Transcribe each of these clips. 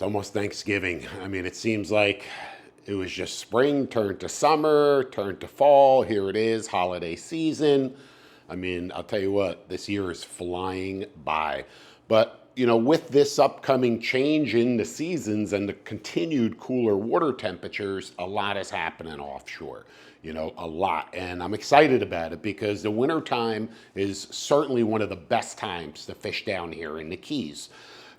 It's almost Thanksgiving. I mean, it seems like it was just spring turned to summer, turned to fall. Here it is, holiday season. I mean, I'll tell you what, this year is flying by. But, with this upcoming change in the seasons and the continued cooler water temperatures, a lot is happening offshore. A lot. And I'm excited about it because the wintertime is certainly one of the best times to fish down here in the Keys.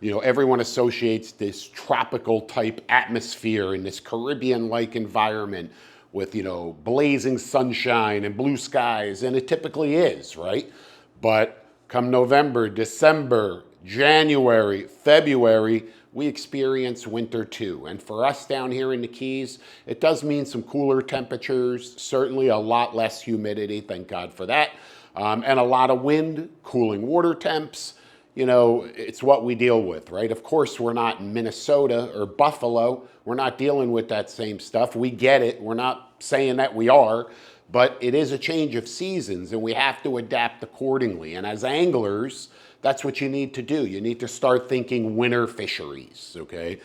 Everyone associates this tropical type atmosphere in this Caribbean-like environment with, blazing sunshine and blue skies, and it typically is, right? But come November, December, January, February, we experience winter too. And for us down here in the Keys, it does mean some cooler temperatures, certainly a lot less humidity, thank God for that, and a lot of wind, cooling water temps. It's what we deal with, right? Of course, we're not in Minnesota or Buffalo. We're not dealing with that same stuff. We get it. We're not saying that we are, but it is a change of seasons and we have to adapt accordingly. And as anglers, that's what you need to do. You need to start thinking winter fisheries, okay?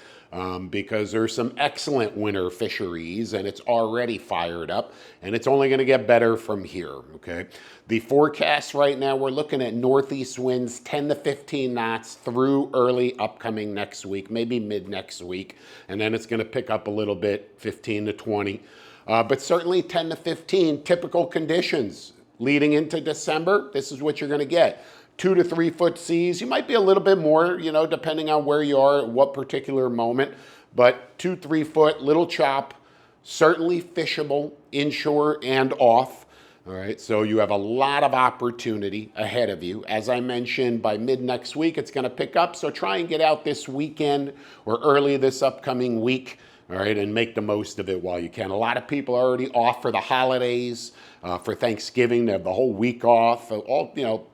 Because there's some excellent winter fisheries and it's already fired up and it's only going to get better from here, okay? The forecast right now, we're looking at northeast winds 10 to 15 knots through early upcoming next week, maybe mid next week, and then it's going to pick up a little bit, 15 to 20. But certainly 10 to 15, typical conditions leading into December, this is what you're going to get. 2 to 3 foot seas. You might be a little bit more, depending on where you are at what particular moment, but 2, 3 foot, little chop, certainly fishable inshore and off. All right, so you have a lot of opportunity ahead of you. As I mentioned, by mid next week, it's going to pick up. So try and get out this weekend or early this upcoming week. All right, and make the most of it while you can. A lot of people are already off for the holidays, for Thanksgiving. They have the whole week off.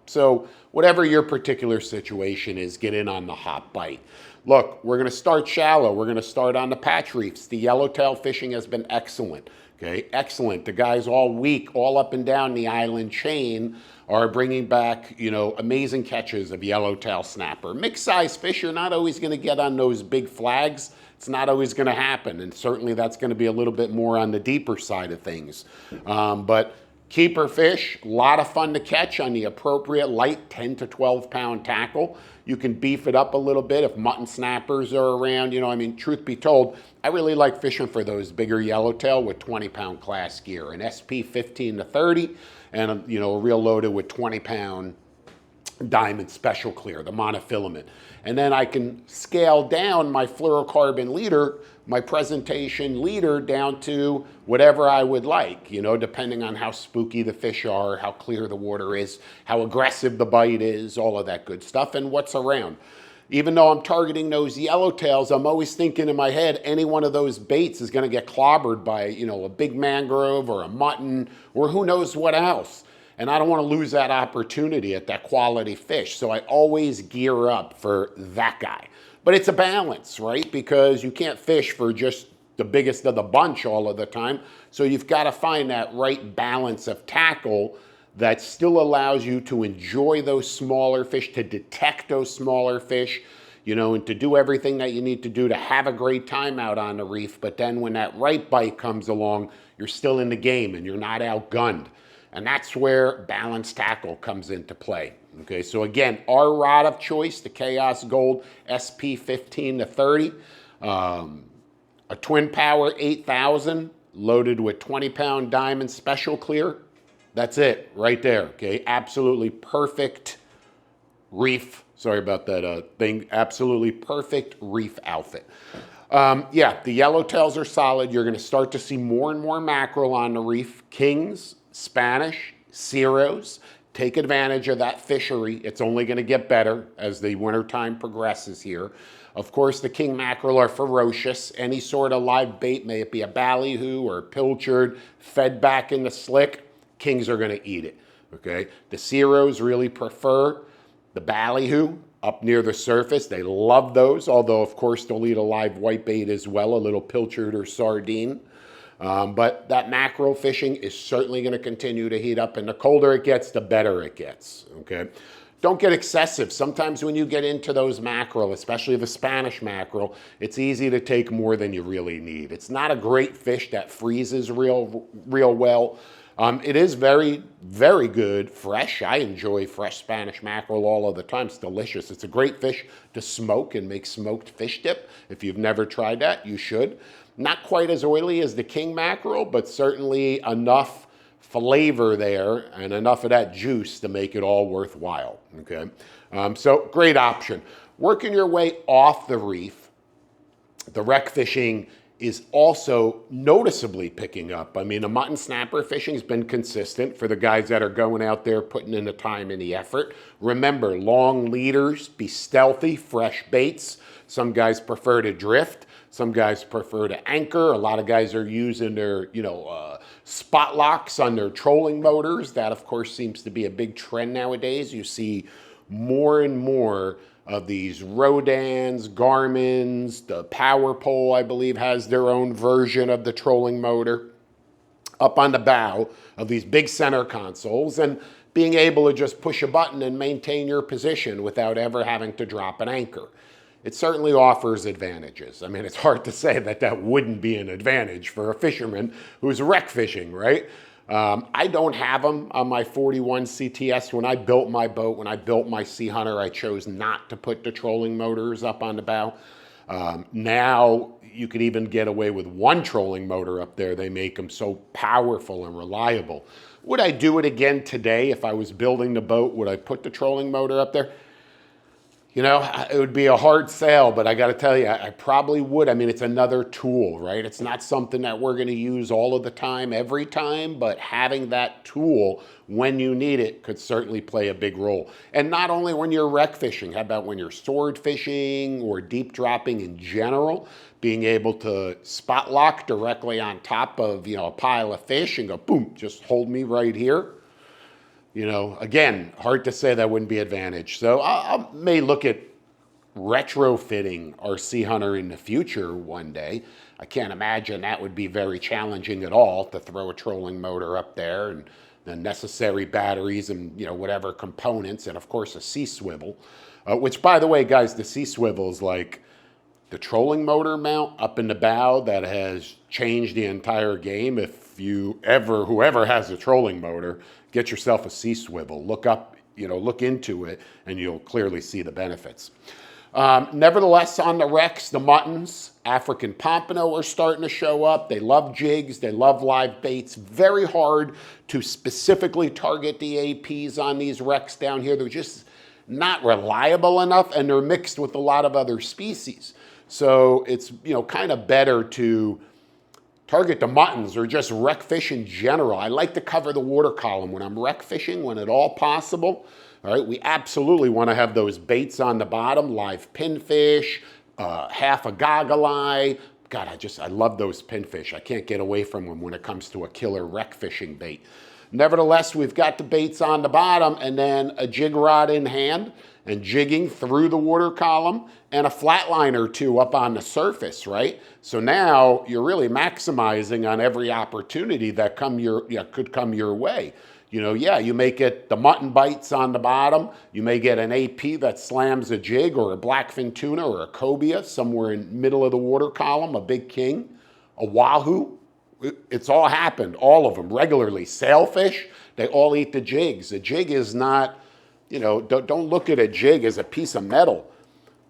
So whatever your particular situation is, get in on the hot bite. Look, we're going to start shallow. We're going to start on the patch reefs. The yellowtail fishing has been excellent. Okay, excellent. The guys all week, all up and down the island chain, are bringing back, amazing catches of yellowtail snapper. Mixed size fish, you're not always going to get on those big flags. It's not always going to happen, and certainly that's going to be a little bit more on the deeper side of things. But keeper fish, a lot of fun to catch on the appropriate light 10 to 12 pound tackle. You can beef it up a little bit if mutton snappers are around. Truth be told, I really like fishing for those bigger yellowtail with 20-pound class gear, an SP 15 to 30, and a reel loaded with 20-pound diamond special clear, the monofilament. And then I can scale down my fluorocarbon leader, my presentation leader, down to whatever I would like, depending on how spooky the fish are, how clear the water is, how aggressive the bite is, all of that good stuff, and what's around. Even though I'm targeting those yellowtails, I'm always thinking in my head, any one of those baits is going to get clobbered by, a big mangrove or a mutton or who knows what else. And I don't want to lose that opportunity at that quality fish. So I always gear up for that guy. But it's a balance, right? Because you can't fish for just the biggest of the bunch all of the time. So you've got to find that right balance of tackle that still allows you to enjoy those smaller fish, to detect those smaller fish, and to do everything that you need to do to have a great time out on the reef. But then when that right bite comes along, you're still in the game and you're not outgunned. And that's where balanced tackle comes into play. Okay, so again, our rod of choice, the Chaos Gold SP 15 to 30, a Twin Power 8000 loaded with 20-pound diamond special clear. That's it right there, okay? Absolutely perfect reef. Sorry about that thing. Absolutely perfect reef outfit. The yellowtails are solid. You're going to start to see more and more mackerel on the reef. Kings, Spanish, Ceros. Take advantage of that fishery. It's only going to get better as the wintertime progresses here. Of course, the king mackerel are ferocious. Any sort of live bait, may it be a ballyhoo or pilchard, fed back in the slick, kings are going to eat it. Okay, the Ceros really prefer the ballyhoo up near the surface. They love those, although of course they'll eat a live whitebait as well, a little pilchard or sardine. But that mackerel fishing is certainly going to continue to heat up, and the colder it gets, the better it gets, okay? don't get excessive. Sometimes when you get into those mackerel, especially the Spanish mackerel, it's easy to take more than you really need. It's not a great fish that freezes real well. It is very, very good fresh. I enjoy fresh Spanish mackerel all of the time. It's delicious. It's a great fish to smoke and make smoked fish dip. If you've never tried that, you should. Not quite as oily as the king mackerel, but certainly enough flavor there and enough of that juice to make it all worthwhile, okay? So great option. Working your way off the reef, the wreck fishing is also noticeably picking up. I mean, the mutton snapper fishing has been consistent for the guys that are going out there putting in the time and the effort. Remember, long leaders, be stealthy, fresh baits. Some guys prefer to drift. Some guys prefer to anchor. A lot of guys are using their, spot locks on their trolling motors. That, of course, seems to be a big trend nowadays. You see more and more of these Rodans, Garmins, the Power Pole, I believe, has their own version of the trolling motor up on the bow of these big center consoles, and being able to just push a button and maintain your position without ever having to drop an anchor. It certainly offers advantages. I mean, it's hard to say that that wouldn't be an advantage for a fisherman who's wreck fishing, right? I don't have them on my 41 CTS. When I built my boat, when I built my Sea Hunter, I chose not to put the trolling motors up on the bow. Now you could even get away with one trolling motor up there. They make them so powerful and reliable. Would I do it again today if I was building the boat? Would I put the trolling motor up there? You know, it would be a hard sell, but I got to tell you, I probably would. I mean, it's another tool, right? It's not something that we're going to use all of the time, every time, but having that tool when you need it could certainly play a big role. And not only when you're wreck fishing, how about when you're sword fishing or deep dropping in general, being able to spot lock directly on top of, a pile of fish and go, boom, just hold me right here. Again, hard to say that wouldn't be advantage. So I may look at retrofitting our Sea Hunter in the future one day. I can't imagine that would be very challenging at all to throw a trolling motor up there and the necessary batteries and whatever components, and of course a sea swivel, which, by the way, guys, the sea swivel is like the trolling motor mount up in the bow that has changed the entire game. If whoever has a trolling motor, get yourself a sea swivel. Look up, look into it, and you'll clearly see the benefits. Nevertheless, on the wrecks, the muttons, African pompano are starting to show up. They love jigs. They love live baits. Very hard to specifically target the APs on these wrecks down here. They're just not reliable enough, and they're mixed with a lot of other species. So it's, kind of better to target the muttons or just wreck fish in general. I like to cover the water column when I'm wreck fishing, when at all possible. All right, we absolutely want to have those baits on the bottom, live pinfish, half a goggle eye. God, I love those pinfish. I can't get away from them when it comes to a killer wreck fishing bait. Nevertheless, we've got the baits on the bottom and then a jig rod in hand and jigging through the water column and a flat line or two up on the surface, right? So now you're really maximizing on every opportunity that could come your way. You may get the mutton bites on the bottom. You may get an AP that slams a jig or a blackfin tuna or a cobia somewhere in the middle of the water column, a big king, a wahoo. It's all happened, all of them, regularly. Sailfish, they all eat the jigs. A jig is not, don't look at a jig as a piece of metal.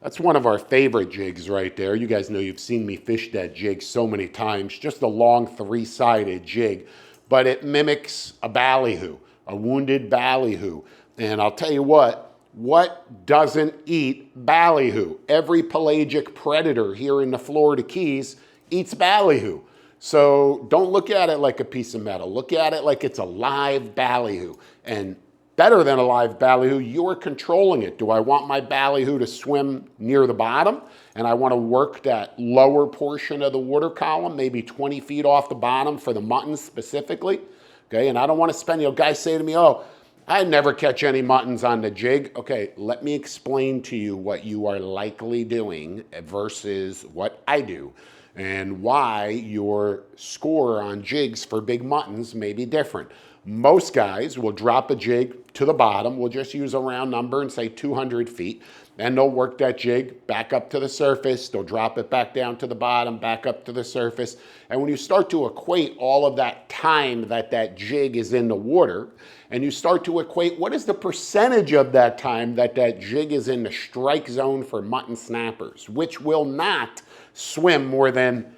That's one of our favorite jigs right there. You guys know you've seen me fish that jig so many times. Just a long three-sided jig, but it mimics a ballyhoo, a wounded ballyhoo. And I'll tell you what doesn't eat ballyhoo? Every pelagic predator here in the Florida Keys eats ballyhoo. So don't look at it like a piece of metal. Look at it like it's a live ballyhoo. And better than a live ballyhoo, you're controlling it. Do I want my ballyhoo to swim near the bottom? And I want to work that lower portion of the water column, maybe 20 feet off the bottom for the muttons specifically. Okay, and I don't want to spend, guys say to me, oh, I never catch any muttons on the jig. Okay, let me explain to you what you are likely doing versus what I do, and why your score on jigs for big muttons may be different. Most guys will drop a jig to the bottom. We'll just use a round number and say 200 feet. And they'll work that jig back up to the surface. They'll drop it back down to the bottom, back up to the surface. And when you start to equate all of that time that that jig is in the water, and you start to equate what is the percentage of that time that that jig is in the strike zone for mutton snappers, which will not swim more than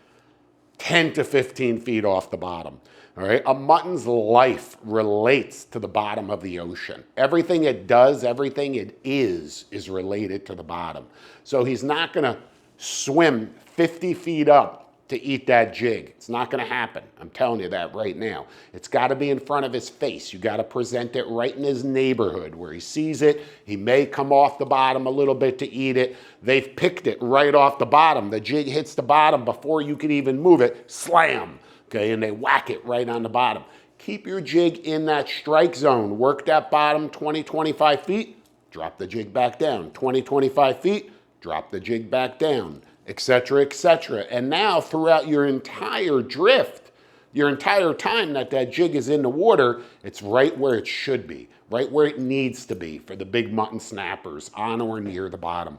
10 to 15 feet off the bottom. All right, a mutton's life relates to the bottom of the ocean. Everything it does, everything it is related to the bottom. So he's not gonna swim 50 feet up to eat that jig. It's not gonna happen. I'm telling you that right now. It's gotta be in front of his face. You gotta present it right in his neighborhood where he sees it. He may come off the bottom a little bit to eat it. They've picked it right off the bottom. The jig hits the bottom before you can even move it, slam. Okay, and they whack it right on the bottom. Keep your jig in that strike zone. Work that bottom 20, 25 feet, drop the jig back down. 20, 25 feet, drop the jig back down, etc., etc. And now throughout your entire drift, your entire time that that jig is in the water, it's right where it should be, right where it needs to be for the big mutton snappers on or near the bottom.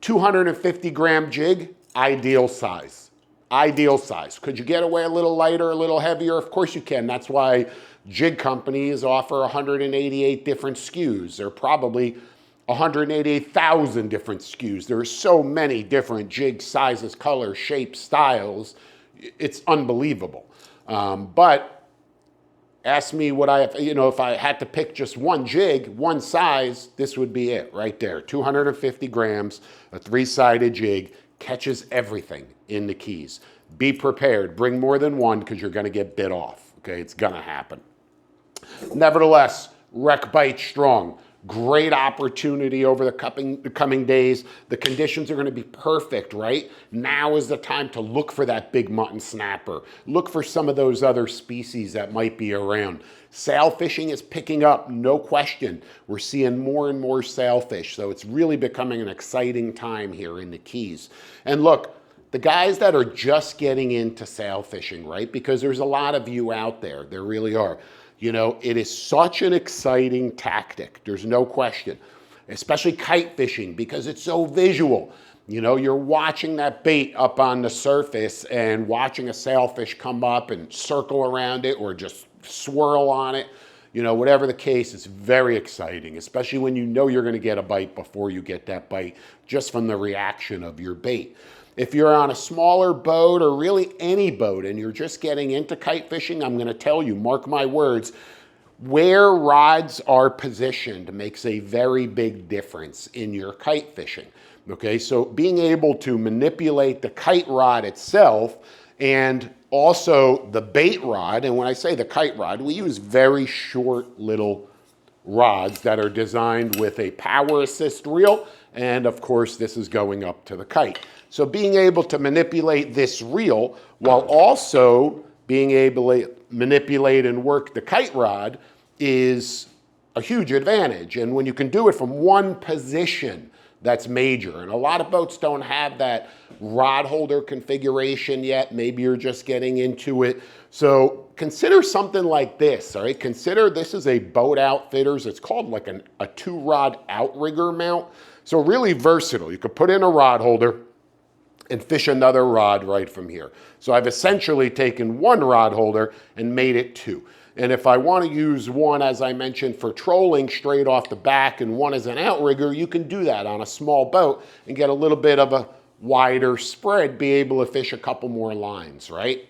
250 gram jig, ideal size. Ideal size. Could you get away a little lighter, a little heavier? Of course you can. That's why jig companies offer 188 different SKUs. There are probably 188,000 different SKUs. There are so many different jig sizes, colors, shapes, styles. It's unbelievable. But ask me what if I had to pick just one jig, one size, this would be it right there. 250 grams, a 3-sided jig, catches everything in the Keys. Be prepared. Bring more than one because you're going to get bit off. Okay, it's going to happen. Nevertheless, wreck bite strong. Great opportunity over the coming days. The conditions are going to be perfect, right? Now is the time to look for that big mutton snapper. Look for some of those other species that might be around. Sail fishing is picking up, no question. We're seeing more and more sailfish, so it's really becoming an exciting time here in the Keys. And look, the guys that are just getting into sail fishing, right? Because there's a lot of you out there, there really are. You know, it is such an exciting tactic, there's no question, especially kite fishing because it's so visual. You know, you're watching that bait up on the surface and watching a sailfish come up and circle around it or just swirl on it. You know, whatever the case, it's very exciting, especially when you know you're going to get a bite before you get that bite just from the reaction of your bait. If you're on a smaller boat or really any boat and you're just getting into kite fishing, I'm going to tell you, mark my words, where rods are positioned makes a very big difference in your kite fishing. Okay, so being able to manipulate the kite rod itself and also the bait rod, and when I say the kite rod, we use very short little rods that are designed with a power assist reel, and of course this is going up to the kite. So being able to manipulate this reel while also being able to manipulate and work the kite rod is a huge advantage. And when you can do it from one position, that's major. And a lot of boats don't have that rod holder configuration yet. Maybe you're just getting into it. So consider something like this, all right? Consider this is a Boat Outfitters. It's called like a 2-rod outrigger mount. So really versatile. You could put in a rod holder and fish another rod right from here. So I've essentially taken one rod holder and made it 2. And if I want to use one, as I mentioned, for trolling straight off the back and one as an outrigger, you can do that on a small boat and get a little bit of a wider spread, be able to fish a couple more lines, right?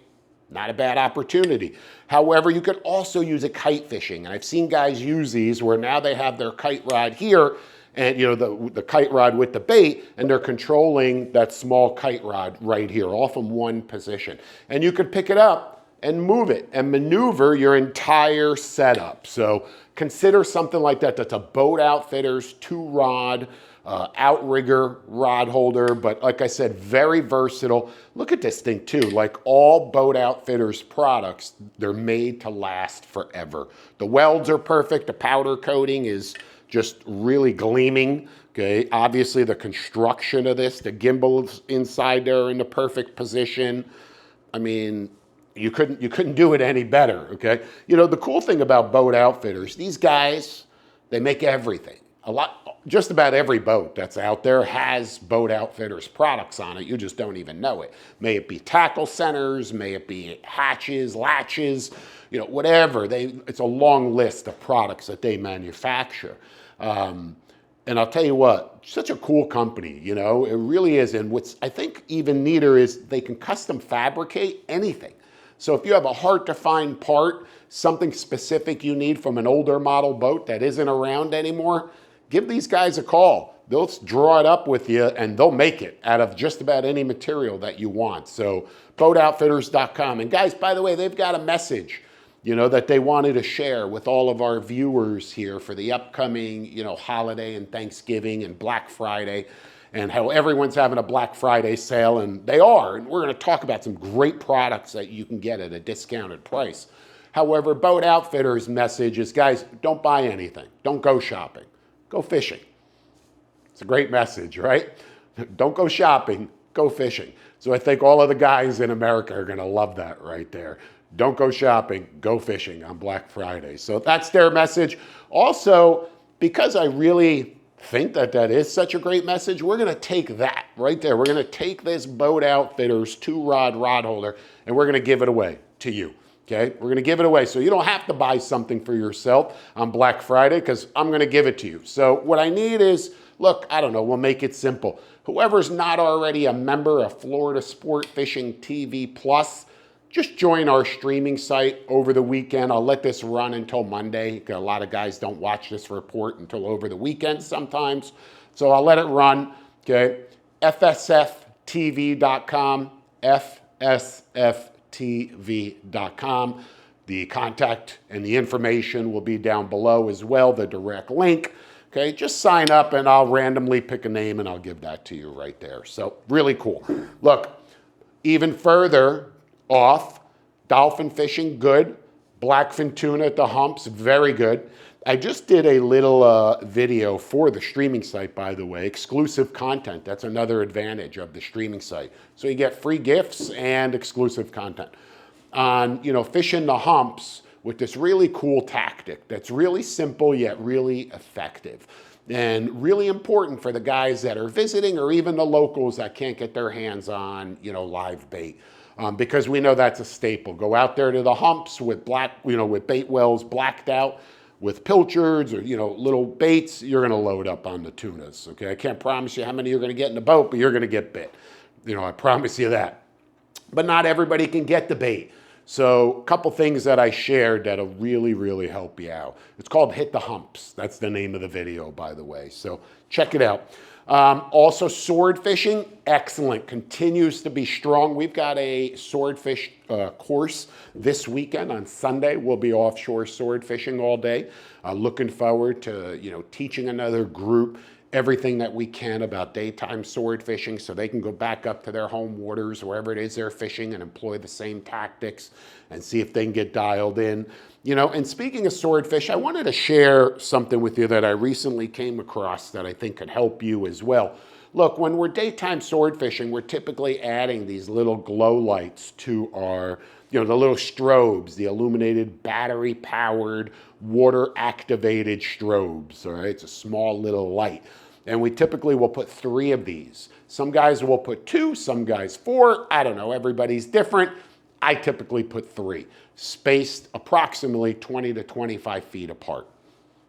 Not a bad opportunity. However, you could also use it kite fishing. And I've seen guys use these where now they have their kite rod here and the kite rod with the bait, and they're controlling that small kite rod right here, all from one position. And you could pick it up and move it and maneuver your entire setup. So consider something like that. That's a Boat Outfitters 2-rod outrigger rod holder, but like I said, very versatile. Look at this thing too. Like all Boat Outfitters products, they're made to last forever. The welds are perfect. The powder coating is just really gleaming. Okay, obviously the construction of this, the gimbals inside there are in the perfect position. I mean, You couldn't do it any better, okay? You know, the cool thing about boat outfitters, these guys, they make everything. Just about every boat that's out there has boat outfitters products on it. You just don't even know it. May it be tackle centers, may it be hatches, latches, you know, whatever. It's a long list of products that they manufacture. And I'll tell you what, such a cool company, you know, it really is. And what's I think even neater is they can custom fabricate anything. So if you have a hard to find part, something specific you need from an older model boat that isn't around anymore, give these guys a call. They'll draw it up with you and they'll make it out of just about any material that you want. So boatoutfitters.com. And guys, by the way, they've got a message, you know, that they wanted to share with all of our viewers here for the upcoming, you know, holiday and Thanksgiving and Black Friday, and how everyone's having a Black Friday sale, and they are. And we're going to talk about some great products that you can get at a discounted price. However, Boat Outfitters' message is, guys, don't buy anything. Don't go shopping. Go fishing. It's a great message, right? Don't go shopping. Go fishing. So I think all of the guys in America are going to love that right there. Don't go shopping. Go fishing on Black Friday. So that's their message. Also, because I really think that is such a great message, we're going to take that right there. We're going to take this Boat Outfitters 2-rod rod holder and we're going to give it away to you. Okay, we're going to give it away. So you don't have to buy something for yourself on Black Friday because I'm going to give it to you. So what I need is, look, I don't know, we'll make it simple. Whoever's not already a member of Florida Sport Fishing TV Plus, just join our streaming site over the weekend. I'll let this run until Monday. A lot of guys don't watch this report until over the weekend sometimes. So I'll let it run, okay? FSFTV.com, FSFTV.com. The contact and the information will be down below as well, the direct link. Okay, just sign up and I'll randomly pick a name and I'll give that to you right there. So really cool. Look, even further off, dolphin fishing, good. Blackfin tuna at the humps, very good. I just did a little video for the streaming site, by the way, exclusive content. That's another advantage of the streaming site. So you get free gifts and exclusive content on, you know, fishing the humps with this really cool tactic that's really simple yet really effective. And really important for the guys that are visiting or even the locals that can't get their hands on, you know, live bait. Because we know that's a staple. Go out there to the humps with with bait wells blacked out, with pilchards or, you know, little baits, you're gonna load up on the tunas, okay? I can't promise you how many you're gonna get in the boat, but you're gonna get bit. You know, I promise you that. But not everybody can get the bait. So a couple things that I shared that'll really, really help you out. It's called Hit the Humps. That's the name of the video, by the way. So check it out. Also, sword fishing, excellent, continues to be strong. We've got a swordfish course this weekend on Sunday. We'll be offshore sword fishing all day. Looking forward to, you know, teaching another group everything that we can about daytime sword fishing so they can go back up to their home waters, wherever it is they're fishing, and employ the same tactics and see if they can get dialed in. You know, and speaking of swordfish, I wanted to share something with you that I recently came across that I think could help you as well. Look, when we're daytime sword fishing, we're typically adding these little glow lights to our, you know, the little strobes, the illuminated battery-powered, water-activated strobes, all right? It's a small little light. And we typically will put 3 of these. Some guys will put 2, some guys 4. I don't know, everybody's different. I typically put 3, spaced approximately 20 to 25 feet apart.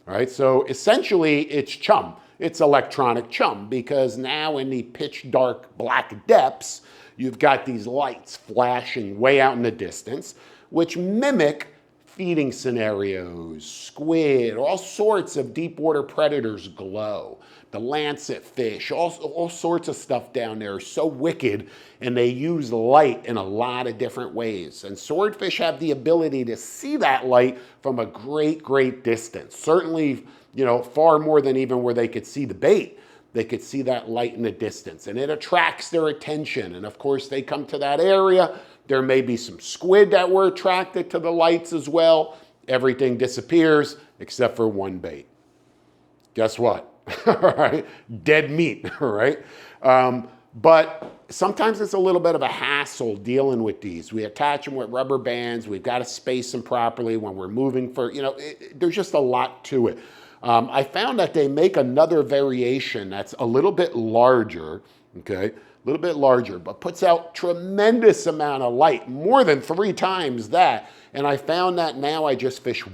All right, so essentially it's chum. It's electronic chum because now in the pitch dark black depths, you've got these lights flashing way out in the distance, which mimic feeding scenarios, squid, all sorts of deep water predators glow. The lancet fish, all sorts of stuff down there are so wicked, and they use light in a lot of different ways. And swordfish have the ability to see that light from a great, great distance. Certainly, you know, far more than even where they could see the bait. They could see that light in the distance, and it attracts their attention. And of course, they come to that area. There may be some squid that were attracted to the lights as well. Everything disappears except for one bait. Guess what? All right, dead meat, all right? But sometimes it's a little bit of a hassle dealing with these. We attach them with rubber bands. We've got to space them properly when we're moving for, there's just a lot to it. I found that they make another variation that's a little bit larger, okay? A little bit larger, but puts out tremendous amount of light, more than 3 times that. And I found that now I just fish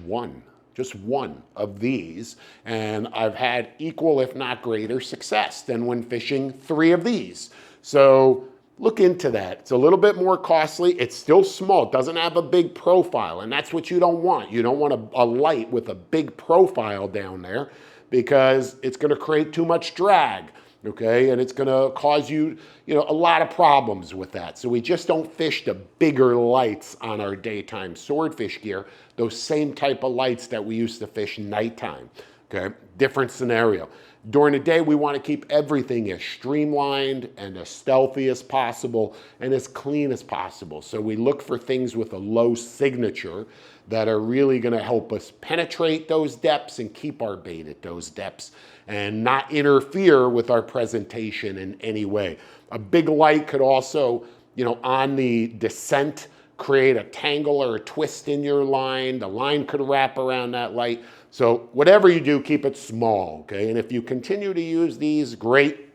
just one of these, and I've had equal, if not greater, success than when fishing 3 of these. So look into that. It's a little bit more costly. It's still small. It doesn't have a big profile, and that's what you don't want. You don't want a light with a big profile down there because it's going to create too much drag, okay? And it's going to cause you, a lot of problems with that. So we just don't fish the bigger lights on our daytime swordfish gear, those same type of lights that we used to fish nighttime, okay? Different scenario. During the day, we want to keep everything as streamlined and as stealthy as possible and as clean as possible. So we look for things with a low signature that are really going to help us penetrate those depths and keep our bait at those depths and not interfere with our presentation in any way. A big light could also, on the descent, create a tangle or a twist in your line. The line could wrap around that light. So whatever you do, keep it small, okay? And if you continue to use these, great.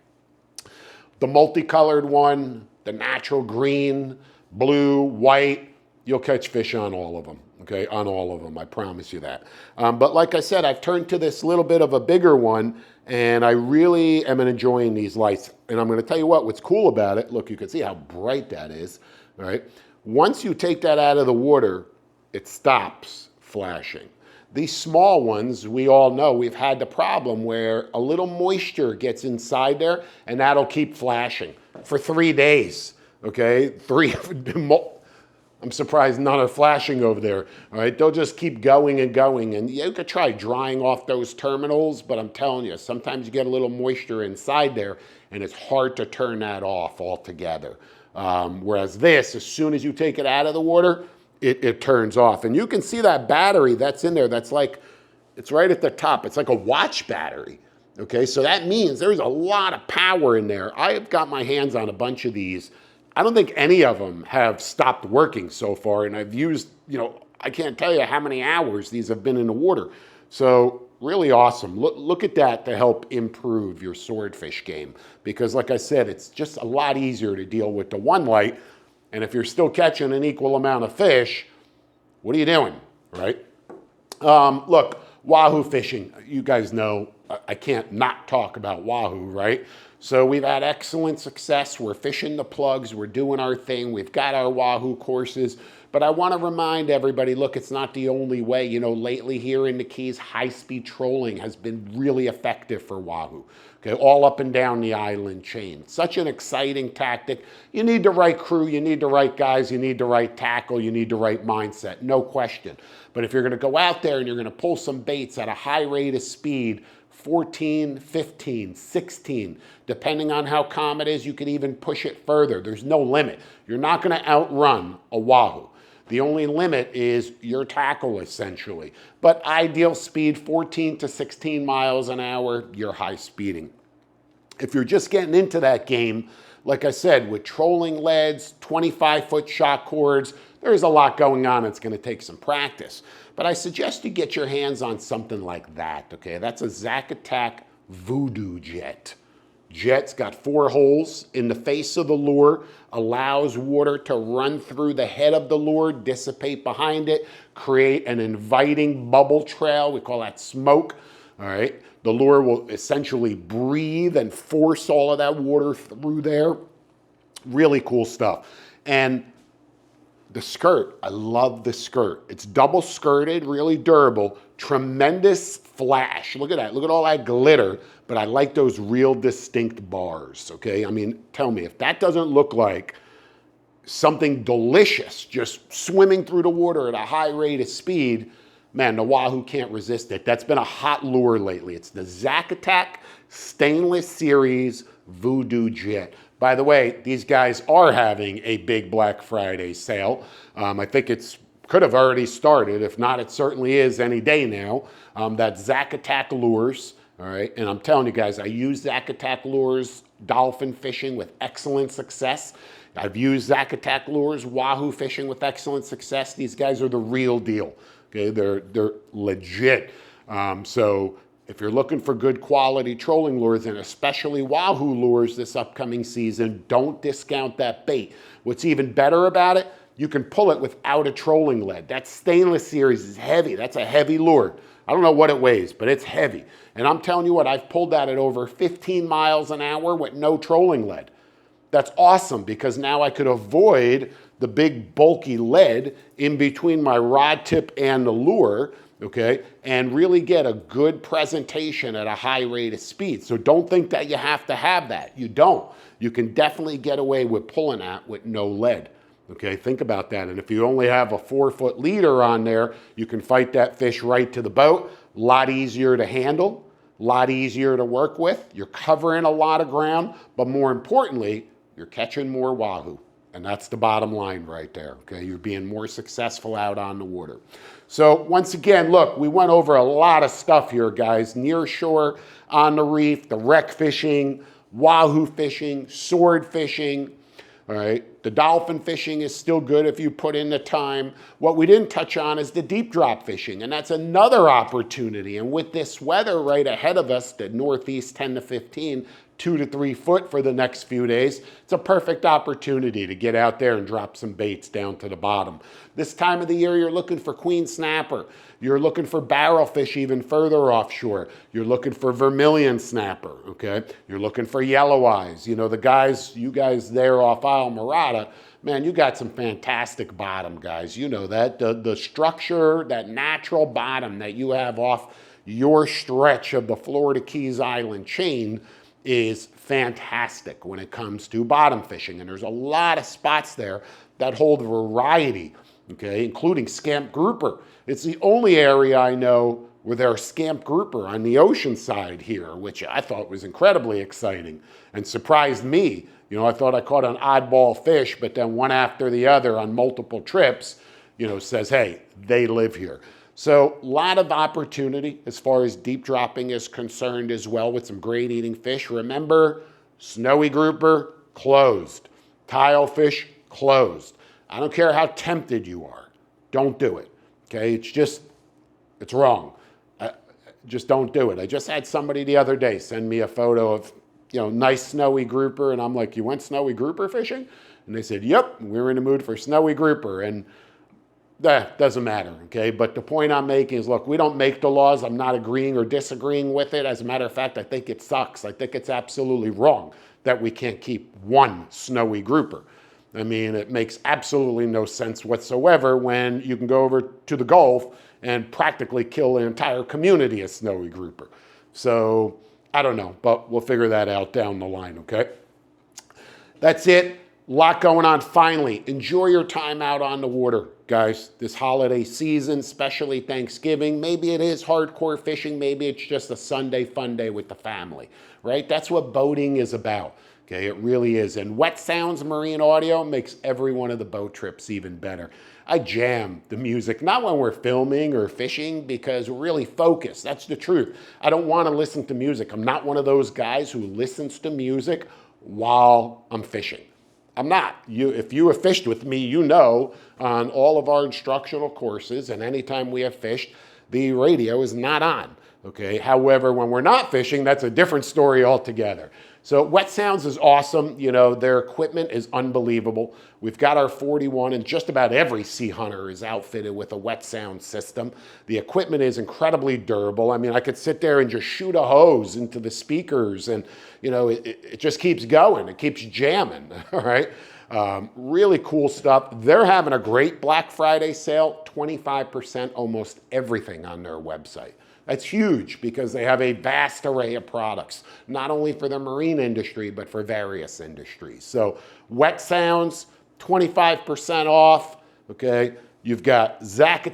The multicolored one, the natural green, blue, white, you'll catch fish on all of them, okay? On all of them, I promise you that. But like I said, I've turned to this little bit of a bigger one, and I really am enjoying these lights. And I'm gonna tell you what's cool about it, look, you can see how bright that is, all right? Once you take that out of the water, it stops flashing. These small ones, we all know, we've had the problem where a little moisture gets inside there and that'll keep flashing for 3 days, okay? I'm surprised none are flashing over there, all right? They'll just keep going and going, and you could try drying off those terminals, but I'm telling you, sometimes you get a little moisture inside there and it's hard to turn that off altogether. Whereas this, as soon as you take it out of the water, it turns off. And you can see that battery that's in there. That's like, it's right at the top. It's like a watch battery. Okay, so that means there's a lot of power in there. I've got my hands on a bunch of these. I don't think any of them have stopped working so far. And I've used, I can't tell you how many hours these have been in the water. So really awesome. Look at that to help improve your swordfish game. Because like I said, it's just a lot easier to deal with the one light. And if you're still catching an equal amount of fish, what are you doing, right? Look, wahoo fishing, you guys know I can't not talk about wahoo, right? So we've had excellent success. We're fishing the plugs. We're doing our thing. We've got our wahoo courses. But I want to remind everybody, look, it's not the only way. Lately here in the Keys, high-speed trolling has been really effective for wahoo. Okay, all up and down the island chain. Such an exciting tactic. You need the right crew, you need the right guys, you need the right tackle, you need the right mindset, no question. But if you're going to go out there and you're going to pull some baits at a high rate of speed, 14, 15, 16, depending on how calm it is, you can even push it further. There's no limit. You're not going to outrun a wahoo. The only limit is your tackle, essentially. But ideal speed, 14 to 16 miles an hour, you're high speeding. If you're just getting into that game, like I said, with trolling leads, 25-foot shock cords, there's a lot going on. It's going to take some practice. But I suggest you get your hands on something like that, okay? That's a Zacatec Voodoo Jet. Jet's got 4 holes in the face of the lure, allows water to run through the head of the lure, dissipate behind it, create an inviting bubble trail. We call that smoke, all right? The lure will essentially breathe and force all of that water through there. Really cool stuff. And the skirt, I love the skirt. It's double skirted, really durable, tremendous flash. Look at that, look at all that glitter, but I like those real distinct bars, okay? I mean, tell me, if that doesn't look like something delicious, just swimming through the water at a high rate of speed, man, the wahoo can't resist it. That's been a hot lure lately. It's the Zacatec Stainless Series Voodoo Jet. By the way, these guys are having a big Black Friday sale. I think it's could have already started. If not, it certainly is any day now. That's Zacatec lures, all right? And I'm telling you guys, I use Zacatec lures dolphin fishing with excellent success. I've used Capt lures, wahoo fishing with excellent success. These guys are the real deal. Okay, they're legit. So if you're looking for good quality trolling lures, and especially wahoo lures this upcoming season, don't discount that bait. What's even better about it, you can pull it without a trolling lead. That stainless series is heavy. That's a heavy lure. I don't know what it weighs, but it's heavy. And I'm telling you what, I've pulled that at over 15 miles an hour with no trolling lead. That's awesome, because now I could avoid the big bulky lead in between my rod tip and the lure, okay, and really get a good presentation at a high rate of speed. So don't think that you have to have that. You don't. You can definitely get away with pulling that with no lead. Okay, think about that. And if you only have a 4-foot leader on there, you can fight that fish right to the boat. A lot easier to handle, a lot easier to work with. You're covering a lot of ground, but more importantly, you're catching more wahoo. And that's the bottom line right there, okay? You're being more successful out on the water. So once again, look, we went over a lot of stuff here, guys. Near shore, on the reef, the wreck fishing, wahoo fishing, sword fishing, all right? The dolphin fishing is still good if you put in the time. What we didn't touch on is the deep drop fishing, and that's another opportunity. And with this weather right ahead of us, the northeast 10 to 15, 2 to 3 foot for the next few days, it's a perfect opportunity to get out there and drop some baits down to the bottom. This time of the year, you're looking for queen snapper. You're looking for barrelfish even further offshore. You're looking for vermilion snapper, okay? You're looking for yellow eyes. You know, you guys there off Isle Morada, man, you got some fantastic bottom, guys. You know that. The structure, that natural bottom that you have off your stretch of the Florida Keys Island chain is fantastic when it comes to bottom fishing. And there's a lot of spots there that hold variety, okay, including scamp grouper. It's the only area I know where there are scamp grouper on the ocean side here, which I thought was incredibly exciting and surprised me. You know, I thought I caught an oddball fish, but then one after the other on multiple trips, you know, says, hey, they live here. So a lot of opportunity as far as deep dropping is concerned as well, with some great eating fish. Remember, snowy grouper, closed. Tilefish, closed. I don't care how tempted you are. Don't do it, okay? It's wrong. Just don't do it. I just had somebody the other day send me a photo of, you know, nice snowy grouper, and I'm like, you went snowy grouper fishing? And they said, yep, we're in the mood for snowy grouper. And that doesn't matter, okay? But the point I'm making is, look, we don't make the laws. I'm not agreeing or disagreeing with it. As a matter of fact, I think it sucks. I think it's absolutely wrong that we can't keep one snowy grouper. I mean, it makes absolutely no sense whatsoever when you can go over to the Gulf and practically kill the entire community of snowy grouper. So I don't know, but we'll figure that out down the line, okay? That's it. A lot going on. Finally, enjoy your time out on the water, guys. This holiday season, especially Thanksgiving. Maybe it is hardcore fishing. Maybe it's just a Sunday fun day with the family, right? That's what boating is about. Okay, it really is. And Wet Sounds Marine Audio makes every one of the boat trips even better. I jam the music, not when we're filming or fishing, because we're really focused. That's the truth. I don't want to listen to music. I'm not one of those guys who listens to music while I'm fishing. I'm not. If you have fished with me, you know on all of our instructional courses and anytime we have fished, the radio is not on. Okay. However, when we're not fishing, that's a different story altogether. So Wet Sounds is awesome. You know, their equipment is unbelievable. We've got our 41, and just about every Sea Hunter is outfitted with a Wet Sound system. The equipment is incredibly durable. I mean, I could sit there and just shoot a hose into the speakers, and, you know, it just keeps going. It keeps jamming, all right? Really cool stuff. They're having a great Black Friday sale, 25% almost everything on their website. That's huge because they have a vast array of products, not only for the marine industry, but for various industries. So Wet Sounds, 25% off, okay? You've got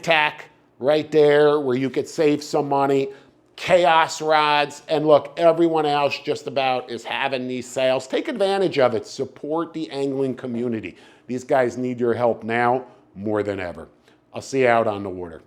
Capt right there where you could save some money, Chaos Rods, and look, everyone else just about is having these sales. Take advantage of it. Support the angling community. These guys need your help now more than ever. I'll see you out on the water.